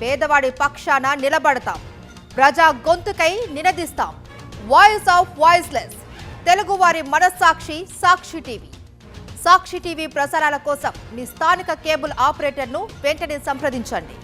పేదవాడి పక్షాన నిలబడతాం, ప్రజా గొంతుకై నినదిస్తాం. వాయిస్ ఆఫ్ వాయిస్లెస్, తెలుగువారి మనస్సాక్షి సాక్షి టీవీ. సాక్షి టీవీ ప్రసారాల కోసం మీ స్థానిక కేబుల్ ఆపరేటర్ను వెంటనే సంప్రదించండి.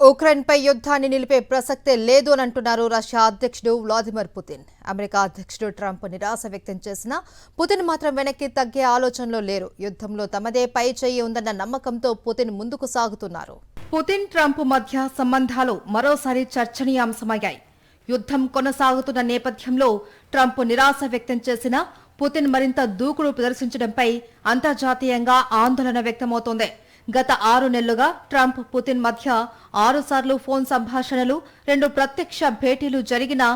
ఉక్రెయిన్పై యుద్ధాన్ని నిలిపే ప్రసక్తే లేదు అని అంటున్నారు రష్యా అధ్యక్షుడు వ్లాదిమిర్ పుతిన్. అమెరికా అధ్యక్షుడు ట్రంప్ నిరాశ వ్యక్తం చేసినా పుతిన్ మాత్రం వెనక్కి తగ్గే ఆలోచనలో లేరు. యుద్ధంలో తమదే పై చేయి ఉందన్న నమ్మకంతో పుతిన్ ముందుకు సాగుతున్నారు. పుతిన్ ట్రంప్ మధ్య సంబంధాలు మరోసారి చర్చనీయాంశమయ్యాయి. యుద్ధం కొనసాగుతున్న నేపథ్యంలో ట్రంప్ నిరాశ వ్యక్తం చేసినా పుతిన్ మరింత దూకుడు ప్రదర్శించడంపై అంతర్జాతీయంగా ఆందోళన వ్యక్తమవుతోంది. గత 6 నెలలుగా ట్రంప్ పుతిన్ మధ్య 6 సార్లు ఫోన్ సంభాషణలు, 2 ప్రత్యక్ష భేటీలు జరిగినా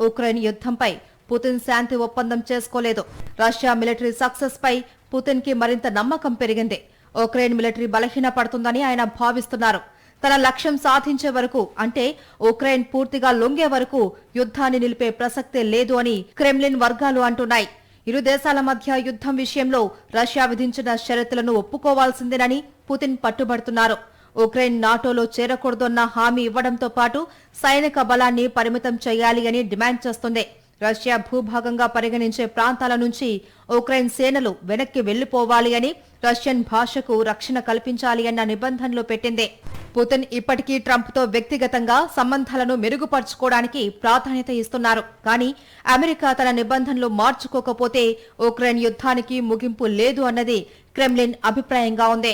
ఉక్రెయిన్ యుద్ధంపై పుతిన్ శాంతి ఒప్పందం చేసుకోలేదు. రష్యా మిలిటరీ సక్సెస్ పై పుతిన్ కి మరింత నమ్మకం పెరిగింది. ఉక్రెయిన్ మిలిటరీ బలహీనపడుతుందని ఆయన భావిస్తున్నారు. తన లక్ష్యం సాధించే వరకు, అంటే ఉక్రెయిన్ పూర్తిగా లొంగే వరకు యుద్ధాన్ని నిలిపే ప్రసక్తే లేదు అని క్రెమ్లిన్ వర్గాలు అంటున్నాయి. ఇరు దేశాల మధ్య యుద్ధం విషయంలో రష్యా విధించిన షరతులను ఒప్పుకోవాల్సిందేనని పుతిన్ పట్టుబడుతున్నారు. ఉక్రెయిన్ నాటోలో చేరకూడదన్న హామీ ఇవ్వడంతో పాటు సైనిక బలాన్ని పరిమితం చేయాలి అని డిమాండ్ చేస్తుంది. రష్యా భూభాగంగా పరిగణించే ప్రాంతాల నుంచి ఉక్రెయిన్ సేనలు వెనక్కి వెళ్లిపోవాలి అని, రష్యన్ భాషకు రక్షణ కల్పించాలి అన్న నిబంధనలు పెట్టింది. పుతిన్ ఇప్పటికీ ట్రంప్తో వ్యక్తిగతంగా సంబంధాలను మెరుగుపరుచుకోవడానికి ప్రాధాన్యత ఇస్తున్నారు. కానీ అమెరికా తన నిబంధనలు మార్చుకోకపోతే ఉక్రెయిన్ యుద్ధానికి ముగింపు లేదు అన్నది క్రెమ్లిన్ అభిప్రాయంగా ఉంది.